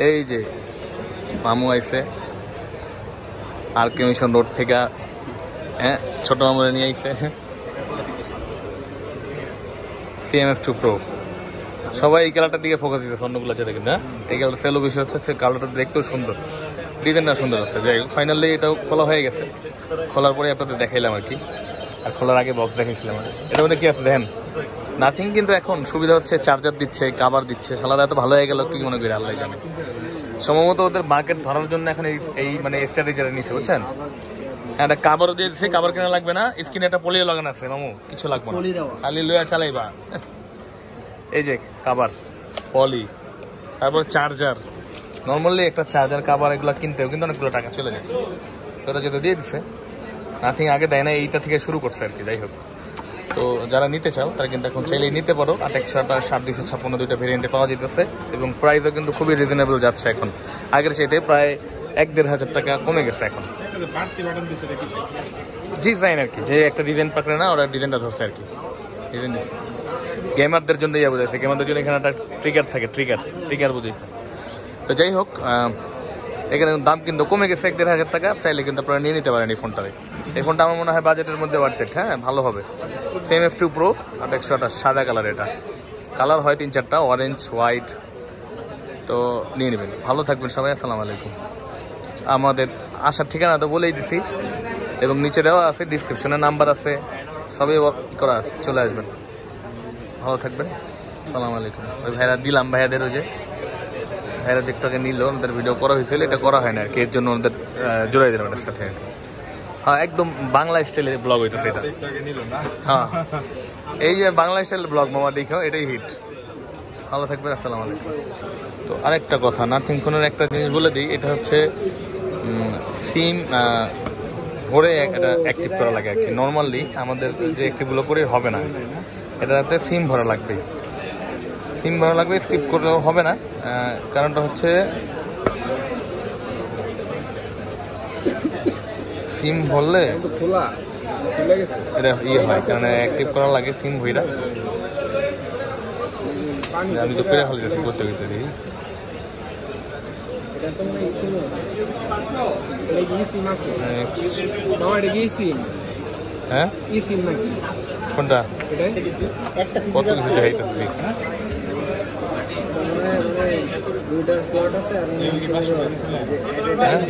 এই যে মামু আইছে আর কে মিশন রোড থেকে, হ্যাঁ ছোট মামুরে নিয়ে আইছে CMF2 Pro। সবাই এই কালারটার দিকে ফোকাস দিতেছে, অন্যগুলো আছে দেখেন। হ্যাঁ এই কালারটা সেলও বেশি হচ্ছে, সে কালারটা দেখতেও সুন্দর, ডিজাইনটা সুন্দর আছে। যাই হোক ফাইনালি এটাও খোলা হয়ে গেছে, খোলার পরে আপনাদের দেখাইলাম আর কি, আর খোলার আগে বক্স দেখাইছিলাম। এটার মধ্যে কি আছে দেখেন, নাথিং। কিন্তু এখন সুবিধা হচ্ছে চার্জার দিচ্ছে, কাভার দিচ্ছে, সালাদা এত ভালো হয়ে গেল কি মনে করি আল্লাহ জানে। সম্ভবত ওদের মার্কেট ধরার জন্য এখন এই মানে স্ট্র্যাটেজিটা নিচ্ছে, বুঝছেন। হ্যাঁ একটা কাভারও দিয়ে দিচ্ছে, কাভার কেনা লাগবে না, স্ক্রিনে একটা পলিও লাগানো আছে মামু, কিছু লাগবে না, খালি লইয়া চালাইবা। এই যে কাভার, পলি, তারপর চার্জার। নর্মালি একটা চার্জার কাভার এগুলো কিনতেও কিন্তু অনেকগুলো টাকা চলে যায়, ওরা যেটা দিয়ে দিচ্ছে। নাথিং আগে দেয় না, এইটা থেকে শুরু করছে আর কি। যাই হোক, তো যারা নিতে চাও তারা কিন্তু এখন চাইলেই নিতে পারো। 8/1/7/256 দুইটা ভেরিয়েন্টে পাওয়া যেতেছে এবং প্রাইসও কিন্তু খুবই রিজনেবল যাচ্ছে এখন, আগের চাইতে প্রায় 1-1.5 টাকা কমে গেছে এখন। ডিজাইন আর কি, যে একটা ডিজাইন পাকড়ে না, ওরা ডিজাইনটা ধরছে আর কি, ডিজাইন দিচ্ছে গেমারদের জন্য। ইয়া বুঝাইছে গেমারদের জন্য, এখানে একটা ট্রিগার থাকে, ট্রিগার বুঝাইছে। তো যাই হোক, এখানে দাম কিন্তু কমে গেছে 1-1.5 টাকা, চাইলে কিন্তু আপনারা নিয়ে নিতে পারেন এই ফোনটারে। এই ফোনটা আমার মনে হয় বাজেটের মধ্যে ওয়ার্থ। হ্যাঁ ভালো হবে। CMF2 Pro 8/128 সাদা কালার, এটা কালার হয় 3-4টা, অরেঞ্জ, হোয়াইট। তো নিয়ে নেবেন, ভালো থাকবেন সবাই, আসসালামু আলাইকুম। আমাদের আসার ঠিকানা তো বলেই দিছি এবং নিচে দেওয়া আছে, ডিসক্রিপশনে নাম্বার আছে, সবই করা আছে, চলে আসবেন, ভালো থাকবেন, আসসালামু আলাইকুম। ওই ভাইরা দিলাম, ভাইয়াদের ওই যে ভাইরা টিকটকে নিল, ওদের ভিডিও করা হয়েছিল, এটা করা হয় না আর কি, এর জন্য ওদের জোড়াই দিলাম এটার সাথে। হ্যাঁ একদম বাংলা স্টাইলের ব্লগ হইতেছে এটা। হ্যাঁ এই যে বাংলা স্টাইলের ব্লগ মামা দেখো, এটাই হিট। ভালো থাকবেন, আসসালামু আলাইকুম। তো আরেকটা কথা, নাথিং ফোনের একটা জিনিস বলে দিই, এটা হচ্ছে সিম ভরে এটা অ্যাক্টিভ করা লাগে আর কি। নর্মালি আমাদের যে অ্যাক্টিভগুলো করে হবে না, এটাতে সিম ভরা লাগবে, সিম ভরা লাগবে, স্কিপ করলেও হবে না। কারণটা হচ্ছে সিম ভরলে এটা ইয়ে হয়, কারণ অ্যাক্টিভ করা লাগে সিম ভইরা। আমি তো পেরে খালি যাচ্ছি করতে করতে দেখি। হ্যাঁ কোনটা কত কিছু দেখাইতেছি?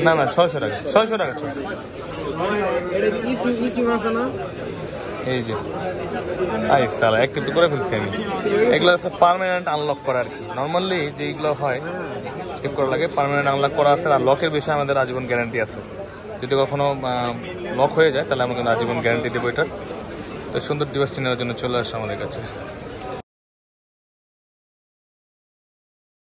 না না 600 টাকা, 600 টাকা, 600। এই যে আই সালা অ্যাক্টিভ করে ফেলছি আমি। এগুলো হচ্ছে পার্মানেন্ট আনলক করা আর কি। নর্মালি যেগুলো হয় ঠিক করা লাগে, পার্মানেন্ট আনলক করা আছে। আর লকের বিষয়ে আমাদের আজীবন গ্যারান্টি আছে, যদি কখনো লক হয়ে যায় তাহলে আমাকে আজীবন গ্যারান্টি দেবো এটা। তো সুন্দর ডিভাইসটি নেওয়ার জন্য চলে আসছে আমাদের কাছে।